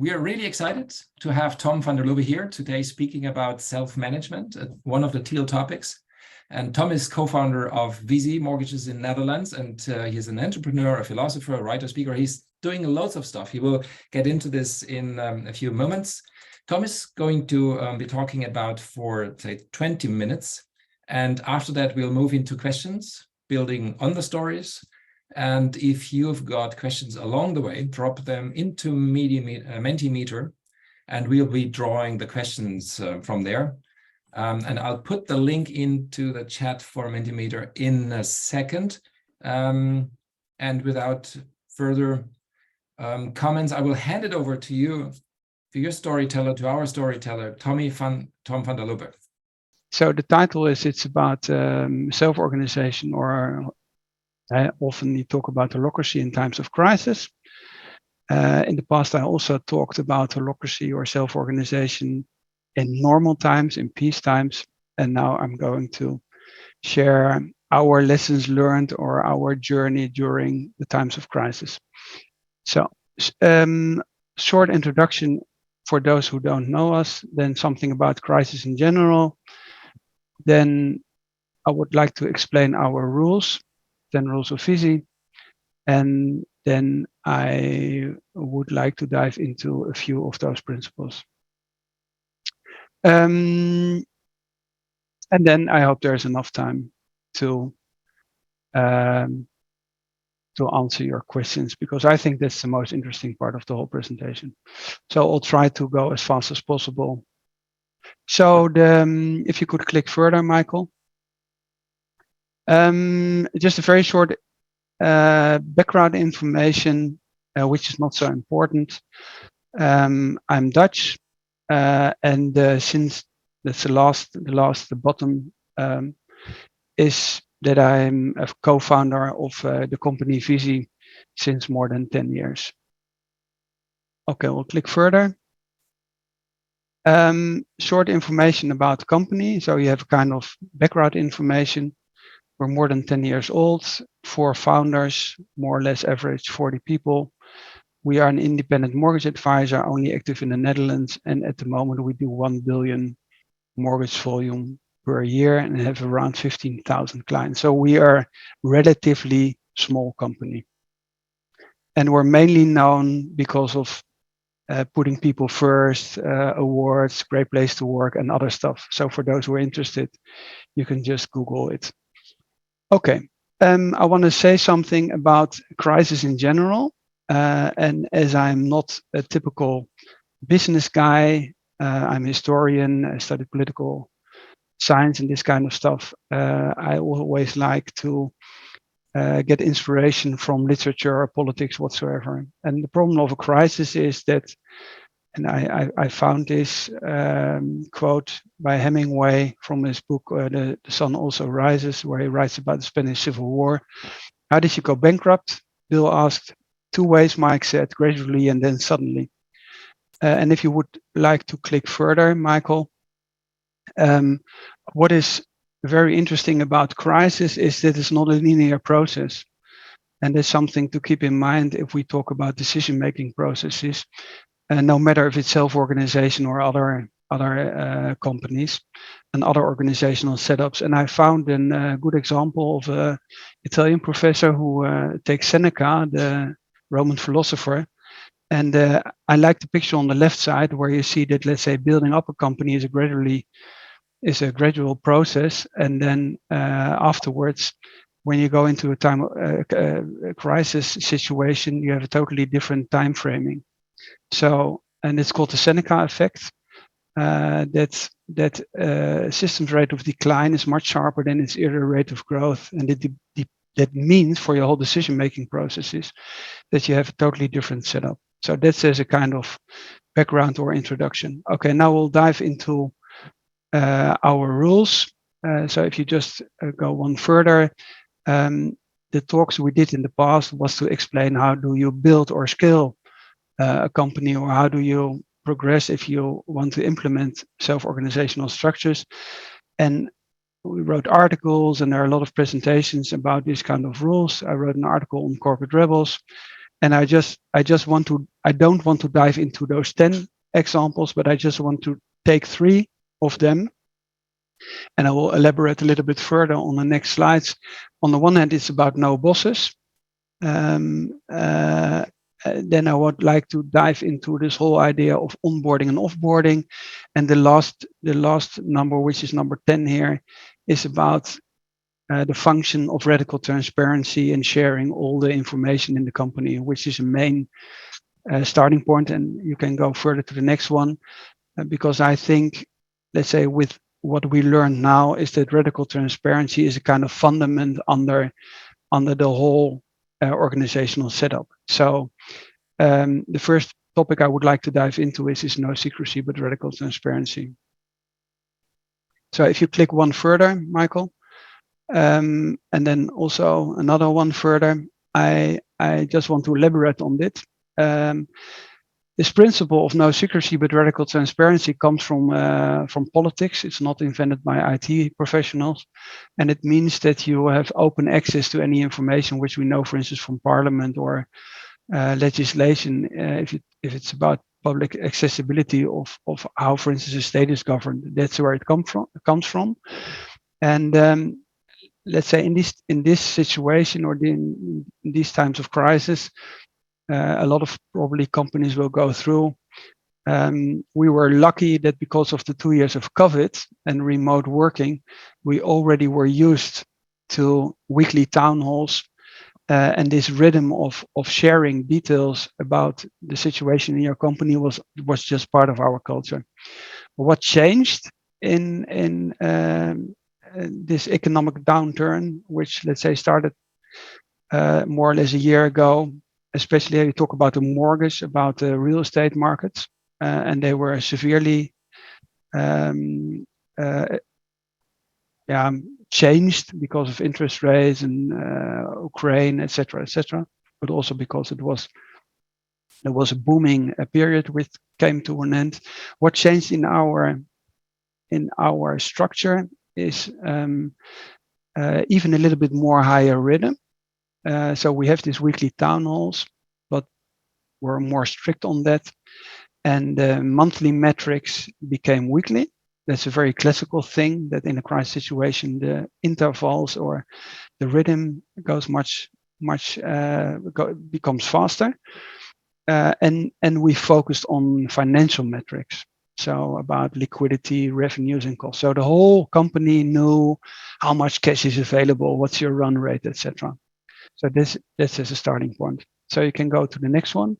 We are really excited to have Tom van der Lubbe here today speaking about self-management, one of the teal topics. And Tom is co-founder of VZ Mortgages in Netherlands, and he's an entrepreneur, a philosopher, a writer, speaker. He's doing loads of stuff. He will get into this in a few moments. Tom is going to be talking about for, say, 20 minutes. And after that, we'll move into questions, building on the stories. And if you've got questions along the way, drop them into Mentimeter, and we'll be drawing the questions from there. And I'll put the link into the chat for Mentimeter in a second. And without further comments, I will hand it over to you, to your storyteller, to our storyteller, Tom van der Lubbe. So the title is, it's about self-organization, or often you talk about holacracy in times of crisis. In the past, I also talked about holacracy or self-organization in normal times, in peace times. And now I'm going to share our lessons learned or our journey during the times of crisis. So short introduction for those who don't know us, then something about crisis in general. Then I would like to explain our rules, 10 rules of VZ. And then I would like to dive into a few of those principles. And then I hope there's enough time to answer your questions, because I think that's the most interesting part of the whole presentation. So I'll try to go as fast as possible. So if you could click further, Michael. Just a very short background information, which is not so important. I'm Dutch, and since that's the bottom is that I'm a co-founder of the company VZ since more than 10 years. Okay, we'll click further. Short information about the company. So you have kind of background information. We're more than 10 years old, 4 founders, more or less average 40 people. We are an independent mortgage advisor, only active in the Netherlands. And at the moment, we do 1 billion mortgage volume per year and have around 15,000 clients. So we are a relatively small company. And we're mainly known because of putting people first, awards, great place to work, and other stuff. So for those who are interested, you can just Google it. Okay, I want to say something about crisis in general. And as I'm not a typical business guy, I'm a historian, I studied political science and this kind of stuff. I always like to get inspiration from literature or politics whatsoever. And the problem of a crisis is that, and I found this quote by Hemingway from his book, The Sun Also Rises, where he writes about the Spanish Civil War. How did you go bankrupt? Bill asked. 2 ways, Mike said, gradually and then suddenly. And if you would like to click further, Michael, what is very interesting about crisis is that it's not a linear process. And that's something to keep in mind if we talk about decision-making processes, no matter if it's self-organization or other companies and other organizational setups. And I found a good example of an Italian professor who takes Seneca, the Roman philosopher. And I like the picture on the left side where you see that, let's say, building up a company is a gradual process. And then afterwards, when you go into a crisis situation, you have a totally different time framing. So, and it's called the Seneca effect. That system's rate of decline is much sharper than its earlier rate of growth, and that means for your whole decision-making processes that you have a totally different setup. So that's as a kind of background or introduction. Okay, now we'll dive into our rules. So if you just go one further, the talks we did in the past was to explain how do you build or scale a company, or how do you progress if you want to implement self-organizational structures. And we wrote articles, and there are a lot of presentations about these kind of rules. I wrote an article on corporate rebels, And I don't want to dive into those 10 examples, but I just want to take 3 of them, and I will elaborate a little bit further on the next slides. On the one hand, it's about no bosses. Then I would like to dive into this whole idea of onboarding and offboarding. And the last number, which is number 10 here, is about the function of radical transparency and sharing all the information in the company, which is a main starting point. And you can go further to the next one, because I think, let's say, with what we learn now is that radical transparency is a kind of fundament under the whole organizational setup. So the first topic I would like to dive into is no secrecy, but radical transparency. So if you click one further, Michael, and then also another one further, I just want to elaborate on it. This principle of no secrecy but radical transparency comes from politics. It's not invented by IT professionals, and it means that you have open access to any information which we know, for instance, from Parliament or legislation. If it's about public accessibility of how, for instance, a state is governed, that's where it comes from. And let's say in this situation or in these times of crisis, a lot of probably companies will go through. We were lucky that because of the 2 years of COVID and remote working, we already were used to weekly town halls, and this rhythm of sharing details about the situation in your company was just part of our culture. What changed in this economic downturn, which, let's say, started more or less a year ago, especially when you talk about the mortgage, about the real estate markets, and they were severely changed because of interest rates and Ukraine, etc., but also because there was a booming period which came to an end. What changed in our structure is even a little bit more higher rhythm. So we have these weekly town halls, but we're more strict on that. And the monthly metrics became weekly. That's a very classical thing, that in a crisis situation, the intervals or the rhythm goes becomes faster. And we focused on financial metrics. So about liquidity, revenues, and costs. So the whole company knew how much cash is available, what's your run rate, etc. So this is a starting point. So you can go to the next one.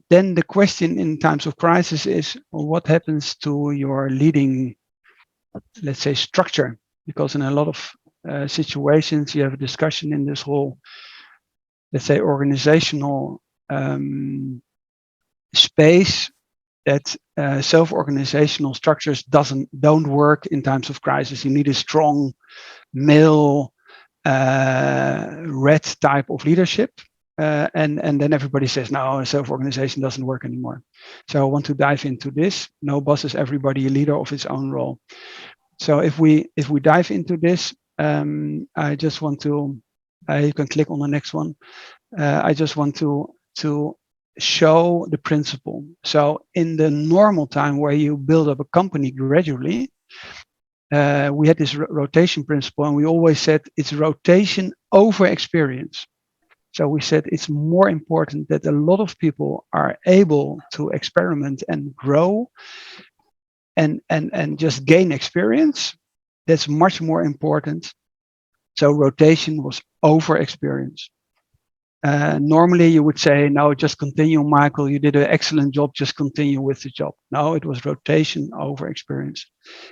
Then the question in times of crisis is, well, what happens to your leading, let's say, structure? Because in a lot of situations, you have a discussion in this whole, let's say, organizational space, that self-organizational structures don't work in times of crisis. You need a strong male red type of leadership, and then everybody says, no, self-organization doesn't work anymore. So I want to dive into this. No boss is everybody a leader of his own role. So if we dive into this, I just want to, you can click on the next one. I just want to show the principle. So in the normal time where you build up a company gradually, we had this rotation principle, and we always said it's rotation over experience. So we said it's more important that a lot of people are able to experiment and grow and just gain experience. That's much more important. So rotation was over experience. Normally you would say, no, just continue, Michael, you did an excellent job, just continue with the job. No, it was rotation over experience.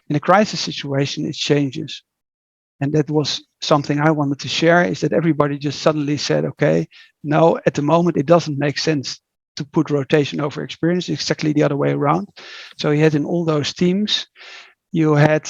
In a crisis situation, it changes. And that was something I wanted to share, is that everybody just suddenly said, okay, no, at the moment, it doesn't make sense to put rotation over experience, exactly the other way around. So you had in all those teams, you had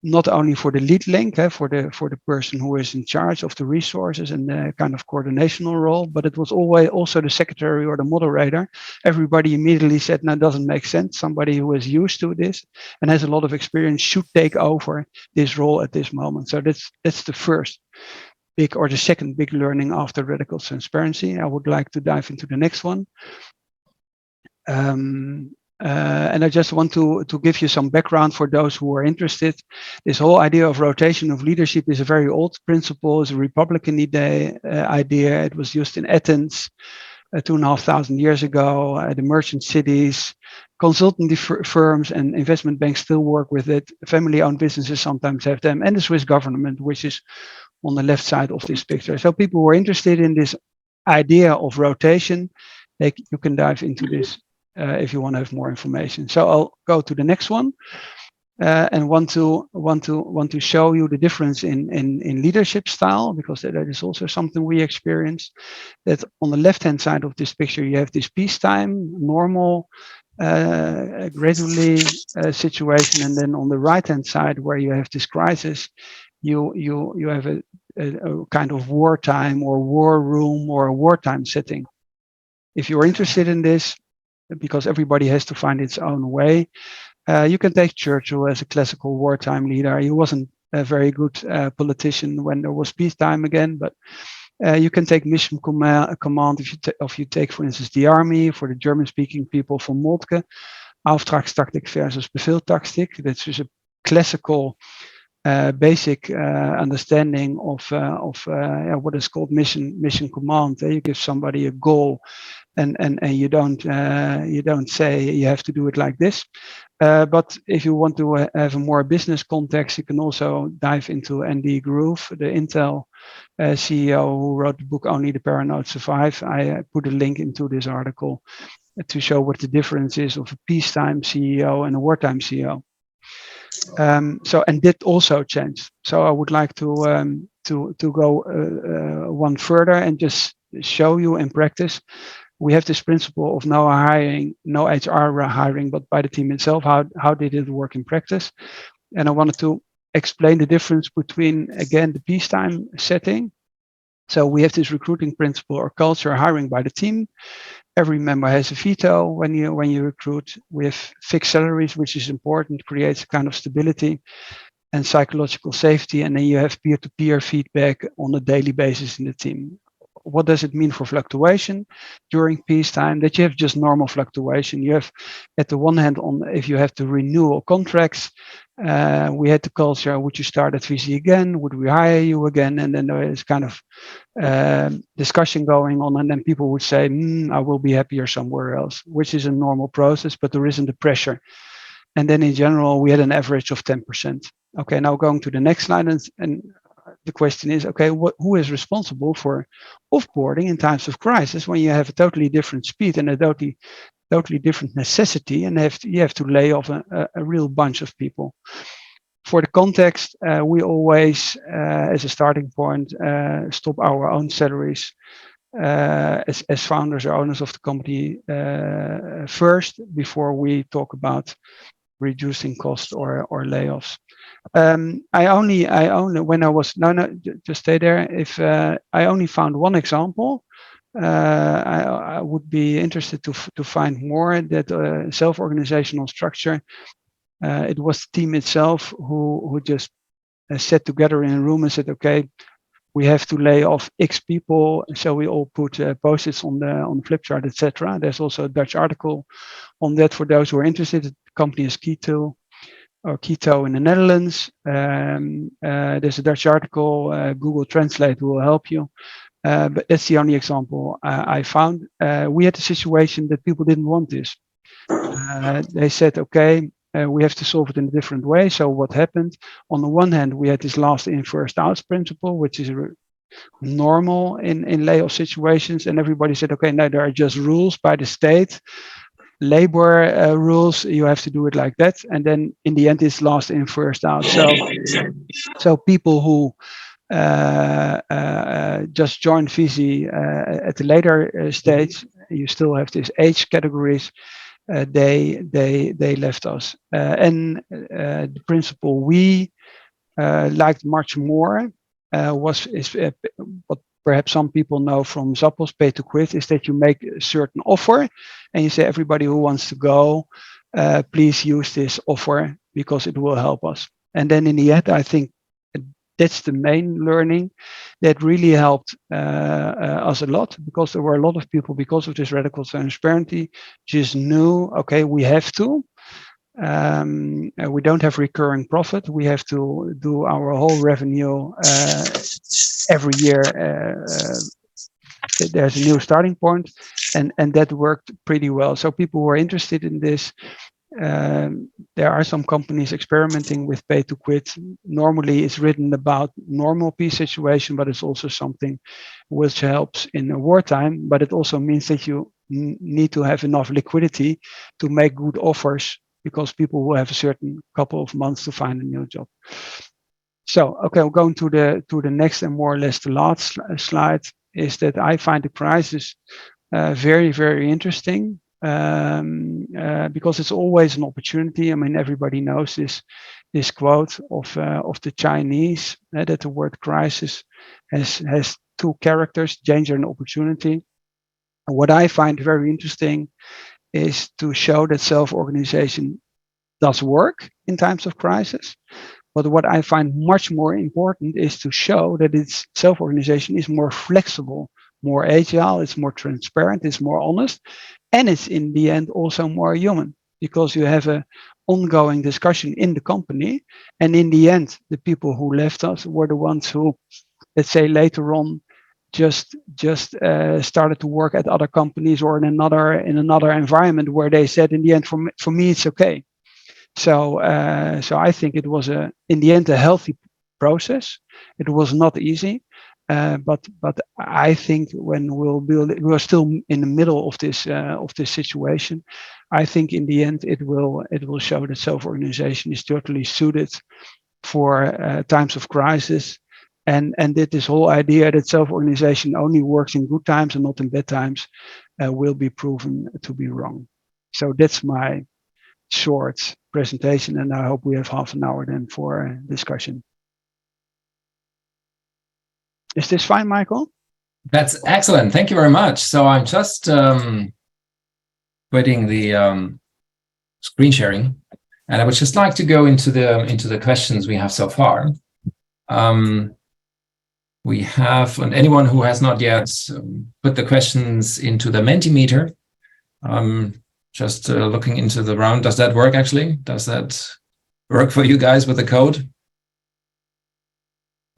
not only for the lead link, for the person who is in charge of the resources and the kind of coordinational role, but it was always also the secretary or the moderator. Everybody immediately said, no, it doesn't make sense. Somebody who is used to this and has a lot of experience should take over this role at this moment. So that's the first. big, or the second big learning after radical transparency. I would like to dive into the next one. And I just want to give you some background for those who are interested. This whole idea of rotation of leadership is a very old principle. It's a Republican idea. It was used in Athens 2,500 years ago. The merchant cities, consultancy firms, and investment banks still work with it. Family-owned businesses sometimes have them, and the Swiss government, which is on the left side of this picture. So people who are interested in this idea of rotation, you can dive into this if you want to have more information. So I'll go to the next one and want to show you the difference in leadership style, because that is also something we experience. That on the left-hand side of this picture, you have this peacetime, normal, gradually situation, and then on the right-hand side, where you have this crisis, you have a kind of wartime or war room or a wartime setting. If you're interested in this, because everybody has to find its own way, you can take Churchill as a classical wartime leader. He wasn't a very good politician when there was peacetime again, but you can take mission command if you take, for instance, the army. For the German-speaking people, von Moltke, Auftragstaktik versus Befehltaktik. That's just a classical basic understanding of what is called mission command. You give somebody a goal, and you don't say you have to do it like this. But if you want to have a more business context, you can also dive into Andy Grove, the Intel CEO who wrote the book Only the Paranoid Survive. I put a link into this article to show what the difference is of a peacetime CEO and a wartime CEO. And that also changed. So I would like to go one further and just show you in practice. We have this principle of no hiring, no HR hiring, but by the team itself. How did it work in practice? And I wanted to explain the difference between, again, the peacetime setting. So we have this recruiting principle or culture, hiring by the team. Every member has a veto when you recruit. We have fixed salaries, which is important, creates a kind of stability and psychological safety. And then you have peer-to-peer feedback on a daily basis in the team. What does it mean for fluctuation during peacetime? That you have just normal fluctuation. You have, at the one hand, if you have to renew contracts, we had the culture, would you start at VC again? Would we hire you again? And then there is kind of discussion going on, and then people would say, I will be happier somewhere else, which is a normal process, but there isn't the pressure. And then in general, we had an average of 10%. Okay, now going to the next slide, and the question is, okay, who is responsible for offboarding in times of crisis when you have a totally different speed and a totally different necessity, and you have to lay off a real bunch of people? For the context, we always, as a starting point, stop our own salaries as founders or owners of the company first, before we talk about reducing cost or layoffs. I only when I was just stay there. If I only found one example, I would be interested to find more. That self-organizational structure. It was the team itself who just sat together in a room and said, okay, we have to lay off X people, so we all put post-its on the flip chart, etc. There's also a Dutch article on that for those who are interested. The company is Keto in the Netherlands. There's a Dutch article. Google Translate will help you. But that's the only example I found. We had a situation that people didn't want this. They said, okay, we have to solve it in a different way. So what happened? On the one hand, we had this last in, first out principle, which is normal in layoff situations. And everybody said, okay, now there are just rules by the state. Labor rules, you have to do it like that, and then in the end it's last in first out. So people who just joined VC at the later stage, you still have these age categories. They left us, and the principle we liked much more was what perhaps some people know from Zappos Pay to Quit, is that you make a certain offer and you say, everybody who wants to go, please use this offer because it will help us. And then in the end, I think that's the main learning that really helped us a lot, because there were a lot of people, because of this radical transparency, just knew, okay, we have to. We don't have recurring profit. We have to do our whole revenue every year. There's a new starting point, and that worked pretty well. So people were interested in this. There are some companies experimenting with pay to quit. Normally it's written about normal peace situation, but it's also something which helps in a wartime. But it also means that you need to have enough liquidity to make good offers, because people will have a certain couple of months to find a new job. So, okay, I'm going to the next and more or less the last slide, is that I find the crisis very, very interesting. Because it's always an opportunity. I mean, everybody knows this quote of the Chinese, that the word crisis has two characters: danger and opportunity. And what I find very interesting is to show that self-organization does work in times of crisis. But what I find much more important is to show that its self-organization is more flexible, more agile, it's more transparent, it's more honest, and it's in the end also more human, because you have a ongoing discussion in the company. And in the end, the people who left us were the ones who, let's say, later on just started to work at other companies or in another environment, where they said, in the end, for me it's okay. So I think it was in the end a healthy process. It was not easy, but I think when we're still in the middle of this situation. I think in the end it will show that self-organization is totally suited for times of crisis, and that this whole idea that self-organization only works in good times and not in bad times will be proven to be wrong. So that's my short presentation, and I hope we have half an hour then for discussion. Is this fine, Michael? That's excellent. Thank you very much. So I'm just quitting the screen sharing, and I would just like to go into the questions we have so far. We have, and anyone who has not yet put the questions into the Mentimeter, just looking into the round. Does that work actually? Does that work for you guys with the code?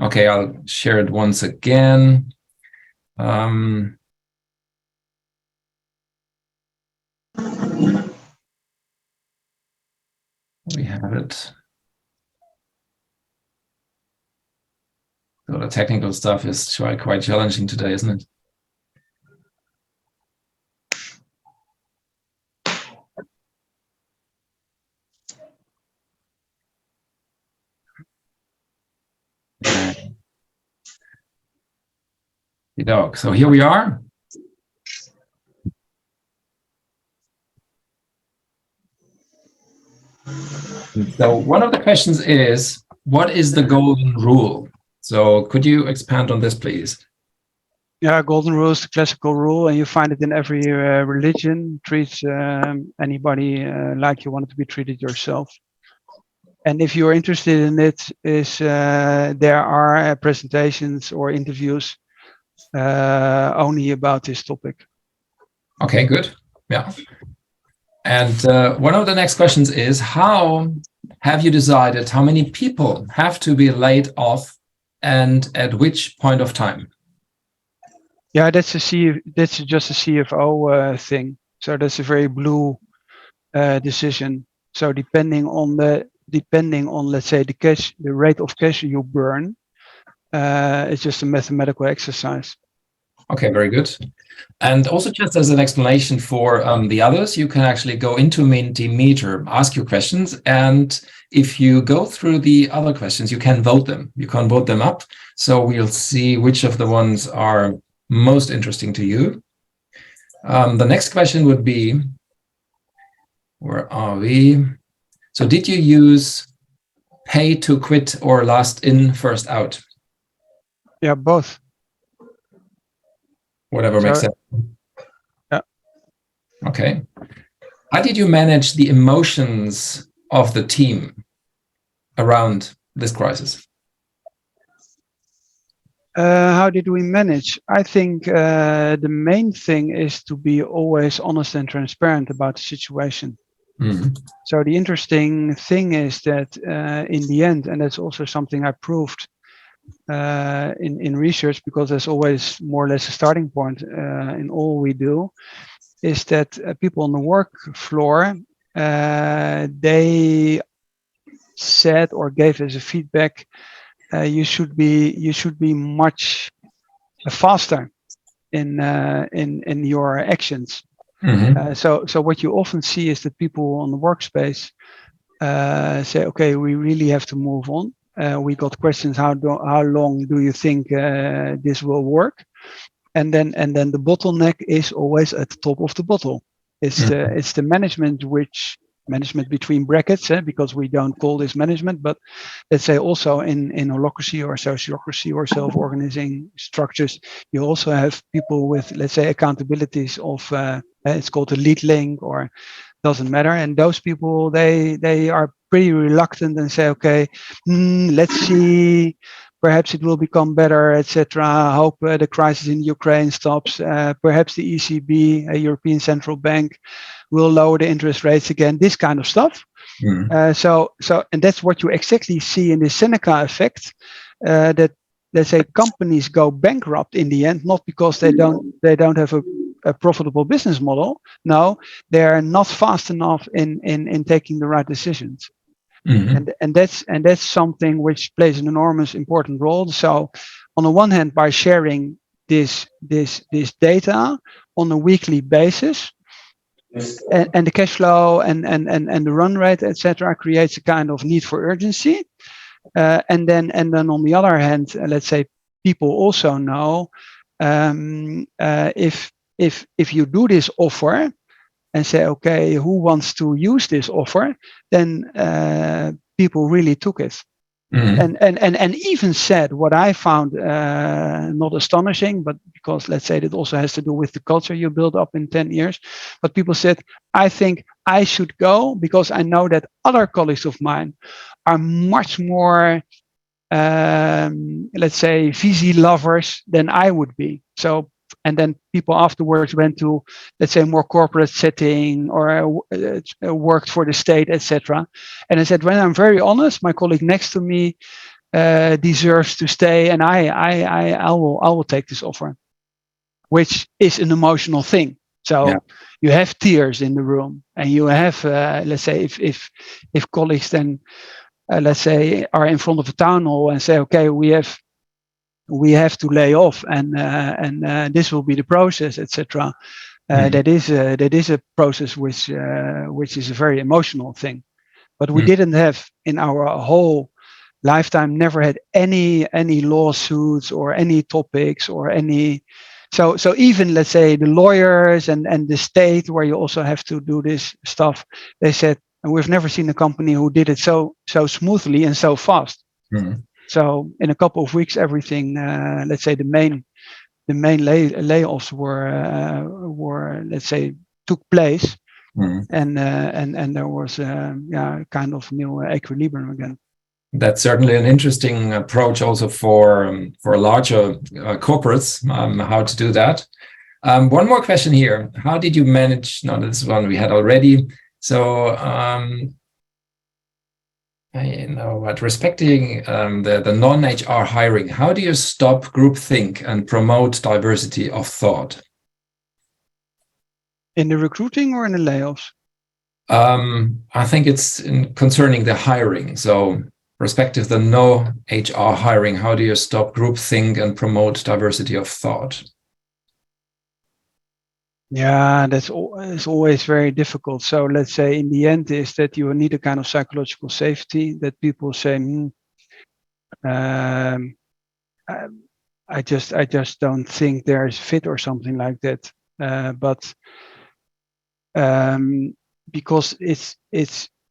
Okay, I'll share it once again. We have it. So the technical stuff is quite challenging today, isn't it? So here we are. So one of the questions is, what is the golden rule? So could you expand on this, please? Yeah, golden rule is the classical rule, and you find it in every religion. Treat anybody like you want to be treated yourself. And if you're interested in it, there are presentations or interviews only about this topic. Okay, good. Yeah. And one of the next questions is, how have you decided how many people have to be laid off and at which point of time? Yeah, that's just a CFO thing. So that's a very blue decision. So depending on let's say the rate of cash you burn, it's just a mathematical exercise. Okay, very good. And also, just as an explanation for the others, you can actually go into Mentimeter, ask your questions, and if you go through the other questions, you can vote them. You can vote them up, so we'll see which of the ones are most interesting to you. The next question would be, where are we? So did you use pay to quit or last in, first out? Yeah, both. Whatever makes sense. Yeah. Okay. How did you manage the emotions of the team around this crisis? How did we manage? I think the main thing is to be always honest and transparent about the situation. So the interesting thing is that in the end, and that's also something I proved in research, because there's always more or less a starting point in all we do, is that people on the work floor, they said or gave us a feedback, you should be much faster in your actions. So what you often see is that people on the workspace say, okay, we really have to move on. We got questions, how long do you think this will work? And then the bottleneck is always at the top of the bottle. It's the management between brackets, because we don't call this management, but let's say also in holacracy or sociocracy or self-organizing structures, you also have people with, let's say, accountabilities of it's called a lead link, or doesn't matter. And those people, they are pretty reluctant and say, okay, let's see, perhaps it will become better, etc. Hope the crisis in Ukraine stops. Perhaps the ECB, a European Central Bank, will lower the interest rates again. This kind of stuff. So, and that's what you exactly see in the Seneca effect. That, let's say, companies go bankrupt in the end, not because they don't have a profitable business model. No, they're not fast enough in taking the right decisions. And that's something which plays an enormous important role. So on the one hand, by sharing this data on a weekly basis, and the cash flow and the run rate, etc., creates a kind of need for urgency. And then on the other hand, let's say people also know, if you do this offer and say, okay, who wants to use this offer, then people really took it. And even said, what I found not astonishing, but because, let's say, that also has to do with the culture you build up in 10 years. But people said, I think I should go because I know that other colleagues of mine are much more, let's say, VC lovers than I would be. So, and then people afterwards went to, let's say, more corporate setting or worked for the state, etc. And I said, when I'm very honest, my colleague next to me deserves to stay, and I will take this offer, which is an emotional thing. So you have tears in the room, and you have, let's say, if colleagues then, let's say, are in front of a town hall and say, okay, we have to lay off, and this will be the process, etc. That is a process which is a very emotional thing. But we didn't have in our whole lifetime, never had any lawsuits or any topics or any. So even, let's say, the lawyers and the state, where you also have to do this stuff, they said, and we've never seen a company who did it so smoothly and so fast. So in a couple of weeks, everything, let's say, the main layoffs were, let's say, took place, and there was kind of new equilibrium again. That's certainly an interesting approach also for larger corporates, how to do that. One more question here. How did you manage? No, this one we had already. So I know, but respecting the non-HR hiring, how do you stop groupthink and promote diversity of thought? In the recruiting or in the layoffs? I think it's concerning the hiring. So respective the no HR hiring, how do you stop groupthink and promote diversity of thought? Yeah, that's always very difficult. So let's say in the end is that you need a kind of psychological safety, that people say, I just don't think there's fit or something like that. But because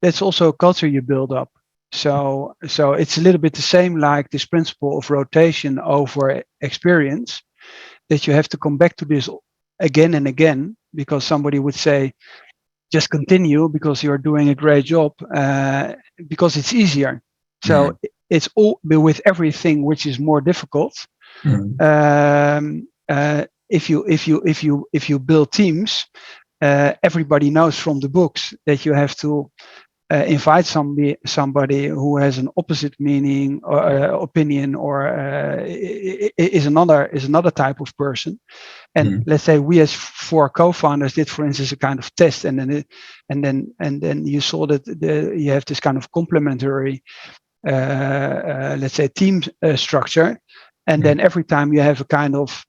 that's also a culture you build up. So it's a little bit the same like this principle of rotation over experience, that you have to come back to this again and again, because somebody would say, just continue because you're doing a great job, because it's easier. So it's all with everything which is more difficult. Mm. If you build teams, everybody knows from the books that you have to invite somebody who has an opposite meaning or opinion, or is another type of person. And let's say we as 4 co-founders did, for instance, a kind of test, and then you saw that you have this kind of complementary, let's say, team structure, and then every time you have a kind of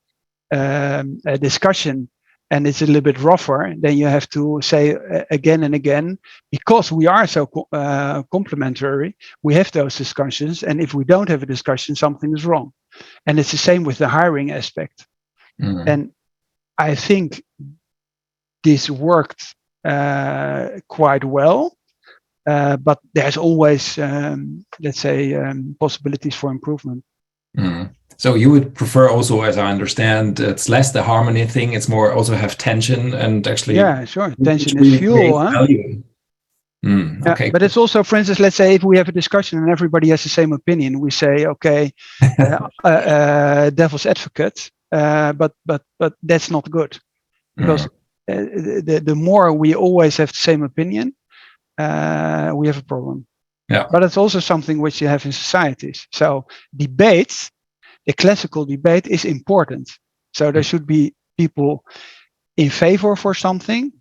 a discussion and it's a little bit rougher, then you have to say again and again, because we are so complementary, we have those discussions, and if we don't have a discussion, something is wrong. And it's the same with the hiring aspect. And I think this worked quite well, but there's always, let's say, possibilities for improvement. So you would prefer also, as I understand, it's less the harmony thing, it's more also have tension and actually. Yeah, sure. Tension is fuel. Huh? Okay. Yeah, but it's also, for instance, let's say if we have a discussion and everybody has the same opinion, we say, okay, devil's advocate, but that's not good, because the more we always have the same opinion, we have a problem. Yeah. But it's also something which you have in societies. So debates, the classical debate is important. So there should be people in favor for something,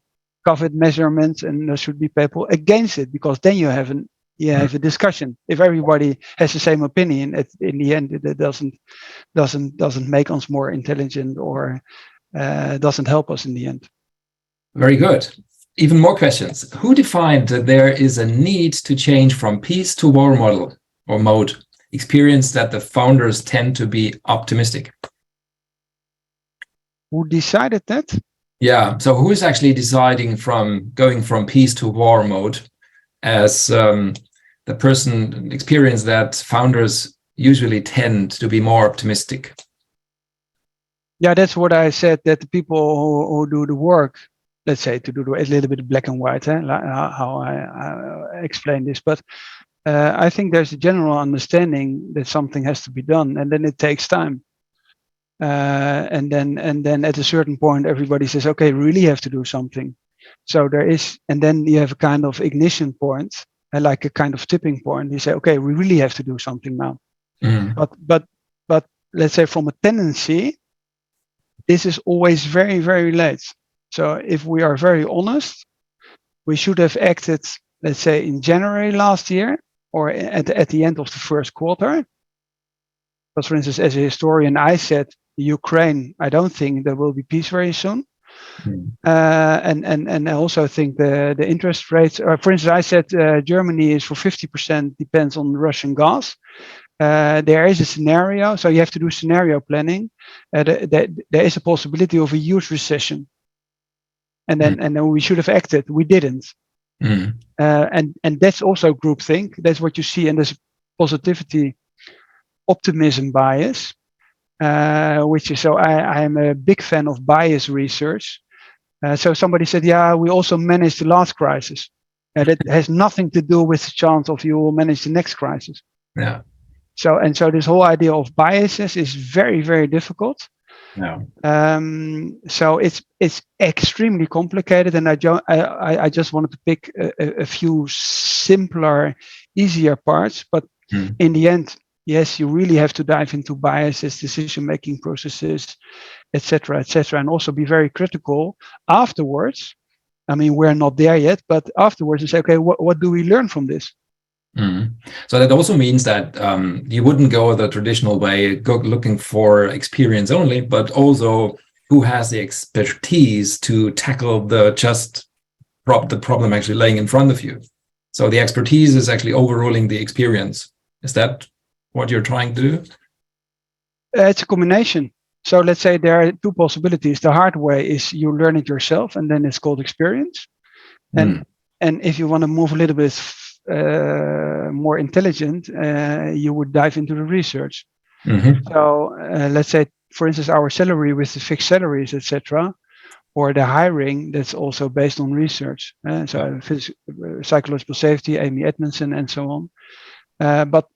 COVID measurements, and there should be people against it, because then you have a discussion. If everybody has the same opinion, in the end, it doesn't make us more intelligent, or doesn't help us in the end. Very good. Even more questions. Who defined that there is a need to change from peace to war model or mode? Experience that the founders tend to be optimistic. Who decided that? Yeah. So who is actually deciding from going from peace to war mode, as the person experienced that founders usually tend to be more optimistic? Yeah, that's what I said, that the people who do the work, let's say, to do a little bit black and white, how I explain this, but I think there's a general understanding that something has to be done, and then it takes time. And then at a certain point, everybody says, okay, we really have to do something. So there is, and then you have a kind of ignition point, like a kind of tipping point. You say, okay, we really have to do something now. But let's say from a tendency, this is always very, very late. So if we are very honest, we should have acted, let's say, in January last year, or at the end of the first quarter. But for instance, as a historian, I said, Ukraine, I don't think there will be peace very soon. And I also think the interest rates, for instance, I said Germany is for 50% depends on Russian gas. There is a scenario, so you have to do scenario planning. There is a possibility of a huge recession. And then we should have acted. We didn't. And that's also groupthink. That's what you see in this positivity optimism bias, which is, so I am a big fan of bias research. So somebody said, yeah, we also managed the last crisis. That has nothing to do with the chance of you will manage the next crisis. Yeah. So this whole idea of biases is very, very difficult. Yeah. So it's extremely complicated, and I just wanted to pick a few simpler, easier parts. But in the end, yes, you really have to dive into biases, decision-making processes, etc., and also be very critical afterwards. I mean, we're not there yet, but afterwards, you say, okay, what do we learn from this? So that also means that you wouldn't go the traditional way, go looking for experience only, but also who has the expertise to tackle the problem actually laying in front of you. So the expertise is actually overruling the experience. Is that what you're trying to do? It's a combination. So let's say there are two possibilities. The hard way is you learn it yourself, and then it's called experience. And if you want to move a little bit more intelligent, you would dive into the research. So let's say, for instance, our salary with the fixed salaries, etc., or the hiring, that's also based on research. So psychological safety, Amy Edmondson, and so on. But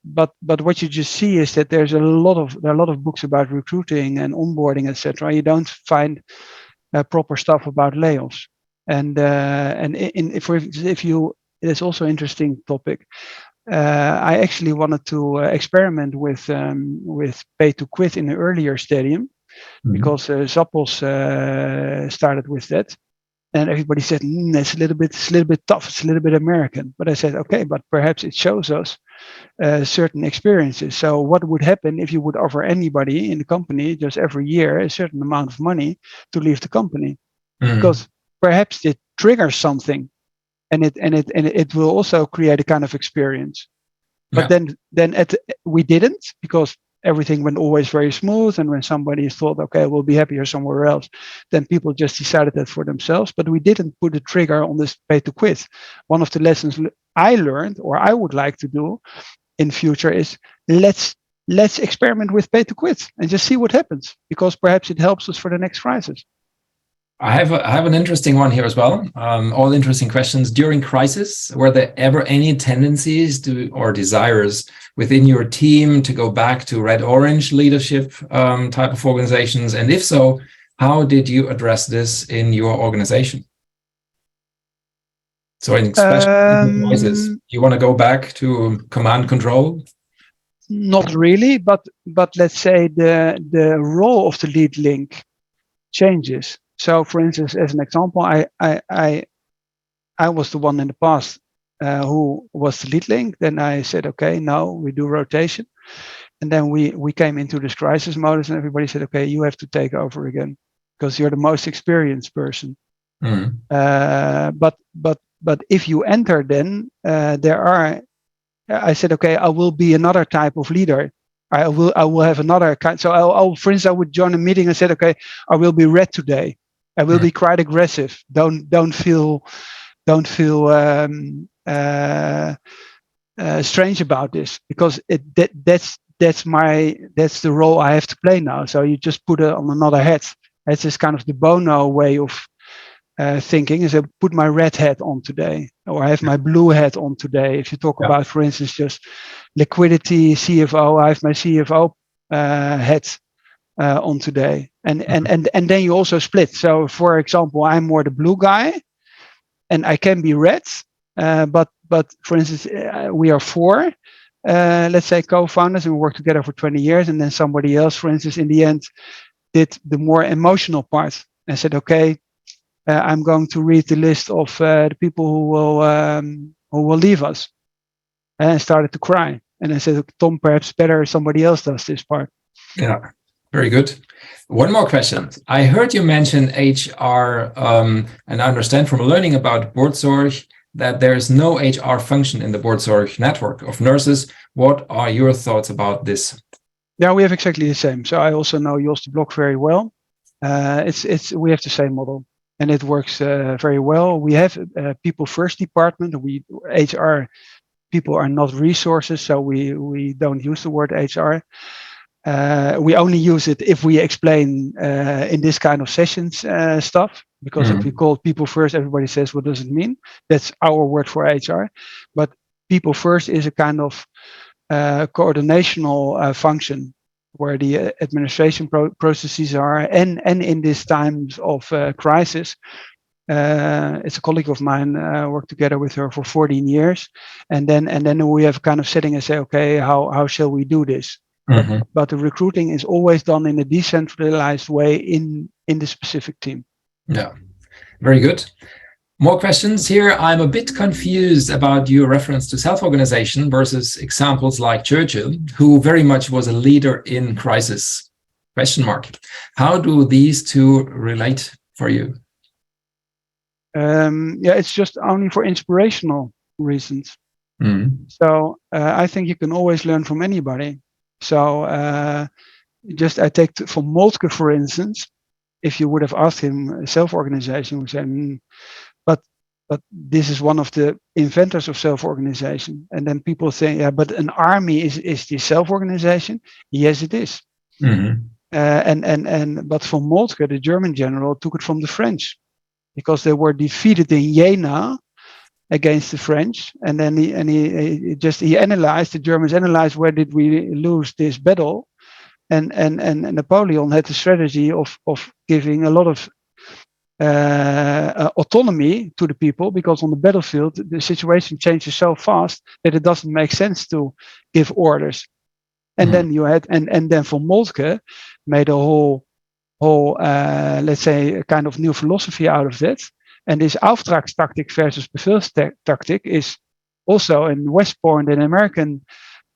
what you just see is that there are a lot of books about recruiting and onboarding, etc. You don't find proper stuff about layoffs. And if you, it's also an interesting topic. I actually wanted to experiment with pay to quit in an earlier stadium, because Zappos started with that, and everybody said it's a little bit tough, it's a little bit American. But I said, okay, but perhaps it shows us certain experiences. So what would happen if you would offer anybody in the company just every year a certain amount of money to leave the company? Because perhaps it triggers something, and it will also create a kind of experience. But we didn't, because everything went always very smooth. And when somebody thought, okay, we'll be happier somewhere else, then people just decided that for themselves. But we didn't put a trigger on this pay to quit. One of the lessons I learned, or I would like to do in future, is let's experiment with pay to quit and just see what happens, because perhaps it helps us for the next crisis. I have an interesting one here as well. All interesting questions. During crisis, were there ever any tendencies or desires within your team to go back to red-orange leadership type of organizations? And if so, how did you address this in your organization? So in special crisis, you want to go back to command control? Not really, but let's say the role of the lead link changes. So, for instance, as an example, I was the one in the past who was the lead link. Then I said, okay, now we do rotation. And then we came into this crisis modus, and everybody said, okay, you have to take over again because you're the most experienced person. But if you enter, then I said, okay, I will be another type of leader. I will have another kind. So I'll, for instance, I would join a meeting and said, okay, I will be red today. I will be quite aggressive. Don't feel strange about this, because that's the role I have to play now. So you just put it on another hat. That's just kind of the Bono way of thinking, is I put my red hat on today, or I have my blue hat on today. If you talk about, for instance, just liquidity, CFO, I have my CFO hat on today, and then you also split. So, for example, I'm more the blue guy, and I can be red. But for instance, we are four, let's say, co-founders, and we work together for 20 years. And then somebody else, for instance, in the end, did the more emotional part and said, okay, I'm going to read the list of the people who will leave us, and I started to cry. And I said, Tom, perhaps better somebody else does this part. Yeah. Very good. One more question. I heard you mention HR, and I understand from learning about Boordzorg that there is no HR function in the Boordzorg network of nurses. What are your thoughts about this? Yeah, we have exactly the same. So I also know Jos de Blok very well. We have the same model, and it works very well. We have a people first department. HR people are not resources, so we don't use the word HR. We only use it if we explain in this kind of sessions stuff, because if we call people first, everybody says, what does it mean? That's our word for HR. But people first is a kind of coordinational function where the administration processes are, and in these times of crisis. It's a colleague of mine, worked together with her for 14 years. And then we have kind of sitting and say, okay, how shall we do this? But the recruiting is always done in a decentralized way in the specific team. Yeah, very good. More questions here. I'm a bit confused about your reference to self-organization versus examples like Churchill, who very much was a leader in crisis, ? How do these two relate for you? It's just only for inspirational reasons. So I think you can always learn from anybody. So just I take from Moltke, for instance. If you would have asked him self-organization, he would say, but this is one of the inventors of self-organization. And then people say, yeah, but an army is the self-organization. Yes, it is. But from Moltke, the German general, took it from the French, because they were defeated in Jena against the French, and then he analyzed, the Germans analyzed, where did we lose this battle, and Napoleon had the strategy of giving a lot of autonomy to the people, because on the battlefield the situation changes so fast that it doesn't make sense to give orders. And then you had and then von Moltke made a whole let's say a kind of new philosophy out of that. And this Auftragstactic versus Befehlstactic is also in West Point and American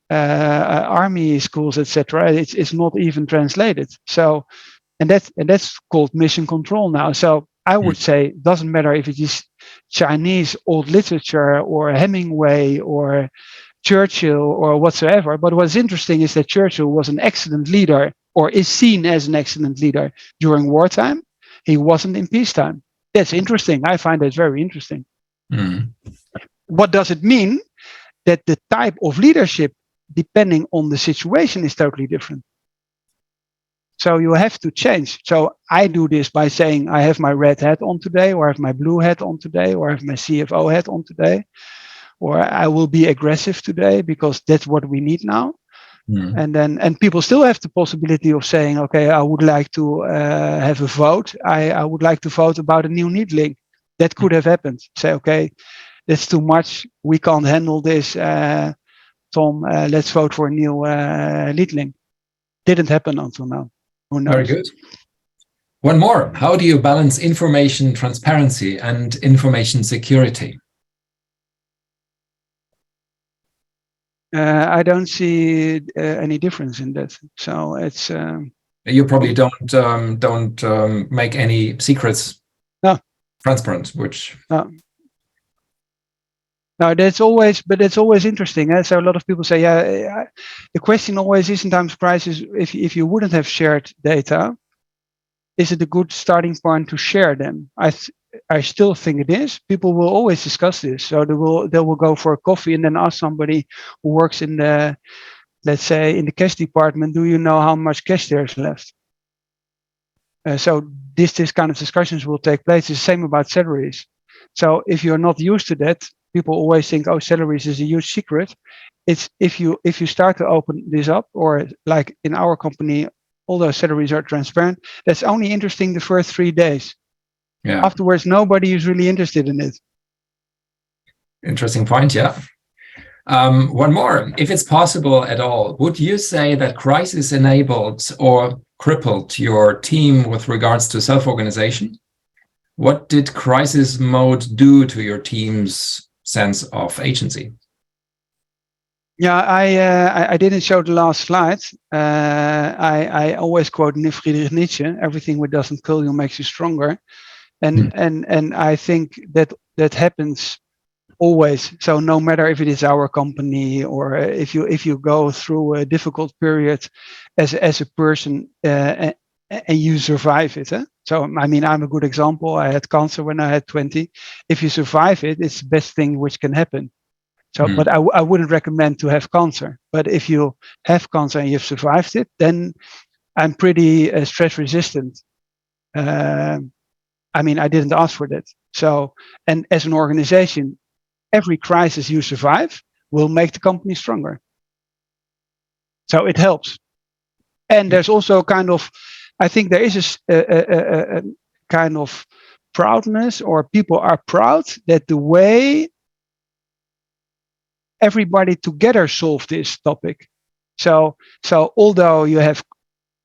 army schools, etc. It's not even translated. So, and that's called mission control now. So I would say it doesn't matter if it is Chinese old literature or Hemingway or Churchill or whatsoever. But what's interesting is that Churchill was an excellent leader, or is seen as an excellent leader during wartime. He wasn't in peacetime. That's interesting. I find that very interesting. What does it mean? That the type of leadership, depending on the situation, is totally different. So you have to change. So I do this by saying I have my red hat on today, or I have my blue hat on today, or I have my CFO hat on today, or I will be aggressive today because that's what we need now. And people still have the possibility of saying, okay, I would like to have a vote. I would like to vote about a new needling. That could have happened. Say, okay, that's too much. We can't handle this. Tom, let's vote for a new needling. Didn't happen until now. Who knows? Very good. One more. How do you balance information transparency and information security? I don't see any difference in that. So it's you probably don't make any secrets transparent, which no, that's always interesting. So a lot of people say, the question always is in times of crisis, if you wouldn't have shared data, is it a good starting point to share them? I still think it is. People will always discuss this. So they will go for a coffee and then ask somebody who works in the, let's say, in the cash department, do you know how much cash there is left? So this kind of discussions will take place. It's the same about salaries. So if you're not used to that, people always think, oh, salaries is a huge secret. It's if you start to open this up, or like in our company, although salaries are transparent, that's only interesting the first 3 days. Yeah. Afterwards, nobody is really interested in it. Interesting point, yeah. One more. If it's possible at all, would you say that crisis enabled or crippled your team with regards to self-organization? What did crisis mode do to your team's sense of agency? Yeah, I didn't show the last slide. I always quote Friedrich Nietzsche: "Everything which doesn't kill you makes you stronger." And I think that happens always. So no matter if it is our company, or if you go through a difficult period as a person and you survive it. So I mean, I'm a good example. I had cancer when I had 20. If you survive it, it's the best thing which can happen. So, but I wouldn't recommend to have cancer. But if you have cancer and you've survived it, then I'm pretty stress resistant. I mean, I didn't ask for that. So, and as an organization, every crisis you survive will make the company stronger. So it helps. And there's also kind of, I think there is a kind of proudness, or people are proud that the way everybody together solved this topic. So although you have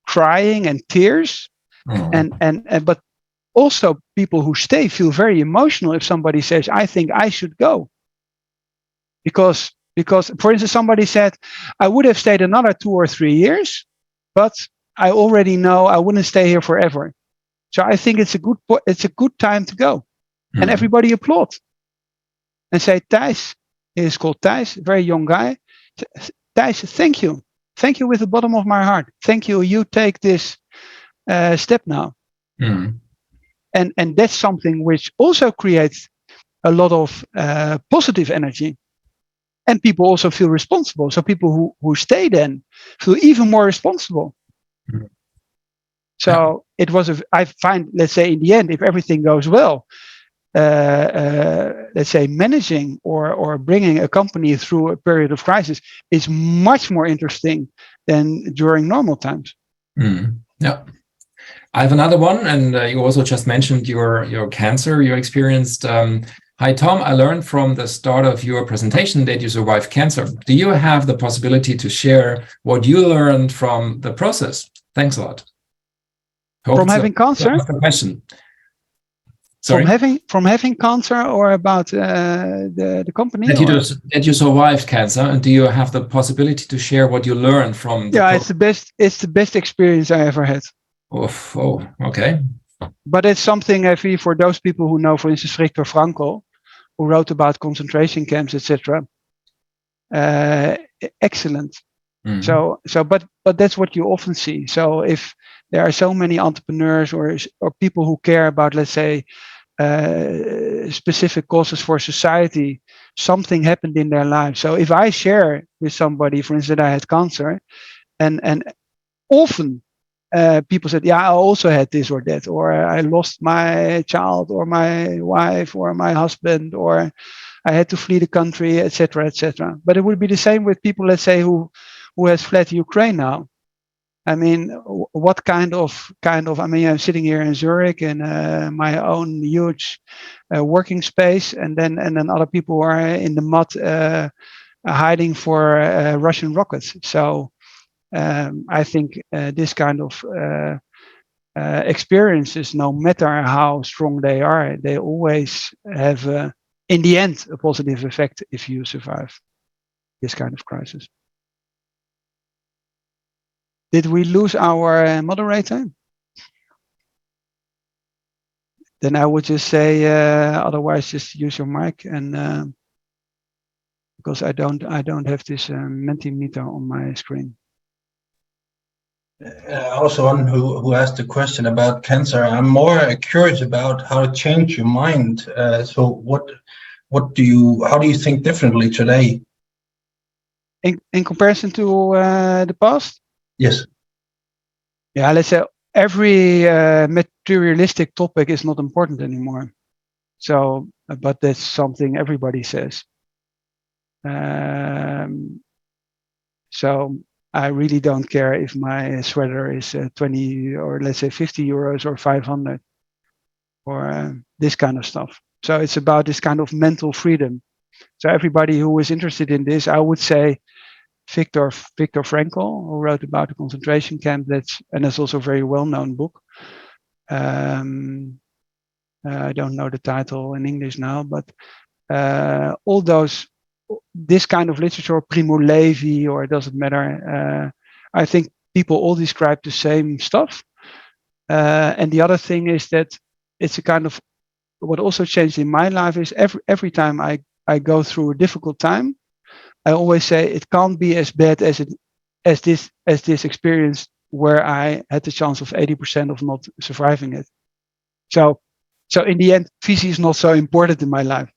crying and tears, but also people who stay feel very emotional if somebody says, I think I should go. Because for instance, somebody said, I would have stayed another 2 or 3 years, but I already know I wouldn't stay here forever. So I think it's a good time to go. And everybody applaud and say, Thijs, he is called Thijs, a very young guy. Thijs, thank you. Thank you with the bottom of my heart. Thank you. You take this step now. And that's something which also creates a lot of positive energy. And people also feel responsible. So people who stay then feel even more responsible. So it was I find, let's say in the end, if everything goes well, let's say, managing or bringing a company through a period of crisis is much more interesting than during normal times. Yeah. I have another one, and you also just mentioned your cancer you experienced. Hi, Tom. I learned from the start of your presentation that you survived cancer. Do you have the possibility to share what you learned from the process? Thanks a lot. From having cancer? That's the question. Sorry? From having cancer, or about the company? That you survived cancer, and do you have the possibility to share what you learned from the process? It's the best experience I ever had. Oh, okay. But it's something for those people who know, for instance, Viktor Frankl, who wrote about concentration camps, etc. Excellent. But that's what you often see. So if there are so many entrepreneurs or people who care about, let's say, specific causes for society, something happened in their life. So if I share with somebody, for instance, that I had cancer, and often people said, yeah, I also had this or that, or I lost my child or my wife or my husband, or I had to flee the country, etc., etc. But it would be the same with people, let's say, who has fled Ukraine now. I mean, what kind of? I mean, I'm sitting here in Zurich in my own huge working space, and then other people are in the mud hiding for Russian rockets. So I think this kind of experiences, no matter how strong they are, they always have, in the end, a positive effect if you survive this kind of crisis. Did we lose our moderator? Then I would just say, otherwise, just use your mic, and because I don't have this Mentimeter on my screen. Also, one who asked a question about cancer. I'm more curious about how to change your mind. So, how do you think differently today? In comparison to the past? Yes. Yeah, let's say every materialistic topic is not important anymore. So, but that's something everybody says. So I really don't care if my sweater is 20 or let's say 50 euros or 500 or this kind of stuff. So it's about this kind of mental freedom. So everybody who is interested in this, I would say Viktor Frankl, who wrote about the concentration camp. That's also a very well-known book. I don't know the title in English now, but all this kind of literature, Primo Levi, or it doesn't matter. I think people all describe the same stuff. And the other thing is that it's a kind of, what also changed in my life is every time I go through a difficult time, I always say it can't be as bad as this experience where I had the chance of 80% of not surviving it. So in the end, visie is not so important in my life.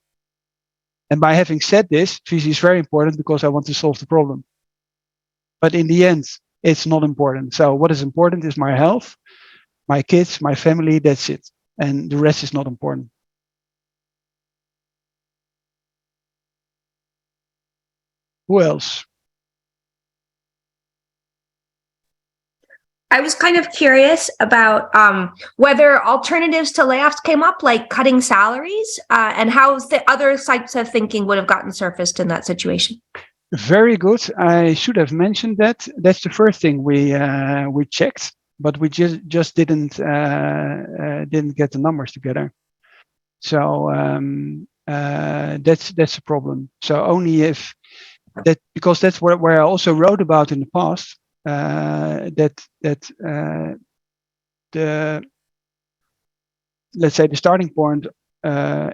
And by having said this, visie is very important because I want to solve the problem. But in the end, it's not important. So what is important is my health, my kids, my family, that's it. And the rest is not important. Who else? I was kind of curious about whether alternatives to layoffs came up, like cutting salaries, and how the other types of thinking would have gotten surfaced in that situation. Very good. I should have mentioned that. That's the first thing we checked, but we just didn't get the numbers together. So that's a problem. So only if that, because that's where I also wrote about in the past. That the, let's say, the starting point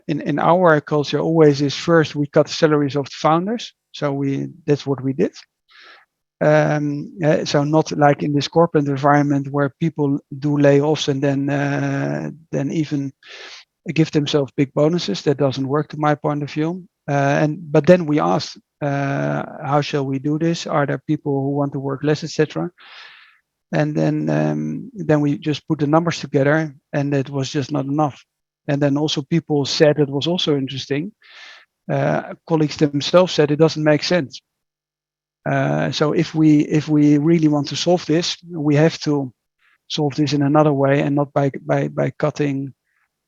in our culture always is first we cut the salaries of the founders. So that's what we did. So not like in this corporate environment where people do layoffs and then even give themselves big bonuses. That doesn't work to my point of view. But then we asked, how shall we do this? Are there people who want to work less, etc.? And then we just put the numbers together, and it was just not enough. And then also people said, it was also interesting, colleagues themselves said it doesn't make sense. So if we really want to solve this, we have to solve this in another way and not by cutting,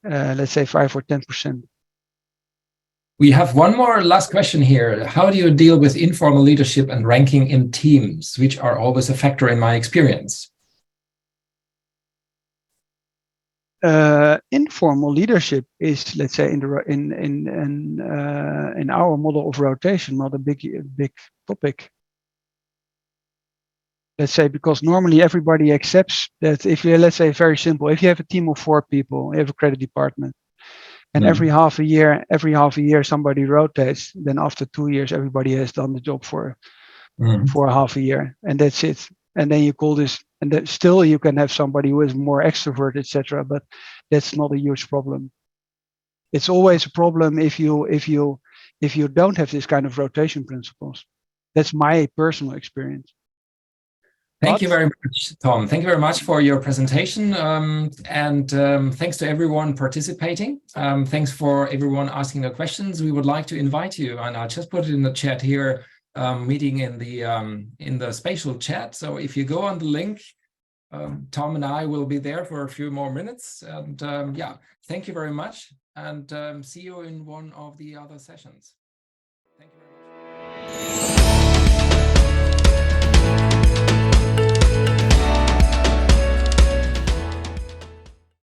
let's say 5 or 10%. We have one more last question here. How do you deal with informal leadership and ranking in teams, which are always a factor in my experience? Informal leadership is, let's say, in our model of rotation, not a big topic. Let's say, because normally everybody accepts that if you, let's say, very simple, if you have a team of 4 people, you have a credit department, and every half a year somebody rotates, then after 2 years everybody has done the job for half a year, and that's it. And then you call this, and then still you can have somebody who is more extrovert, etc. But that's not a huge problem. It's always a problem if you don't have this kind of rotation principles. That's my personal experience. Thank you very much, Tom. Thank you very much for your presentation. And thanks to everyone participating. Thanks for everyone asking the questions. We would like to invite you, and I'll just put it in the chat here, meeting in the spatial chat. So if you go on the link, Tom and I will be there for a few more minutes. And yeah, thank you very much. And see you in one of the other sessions. Thank you very much.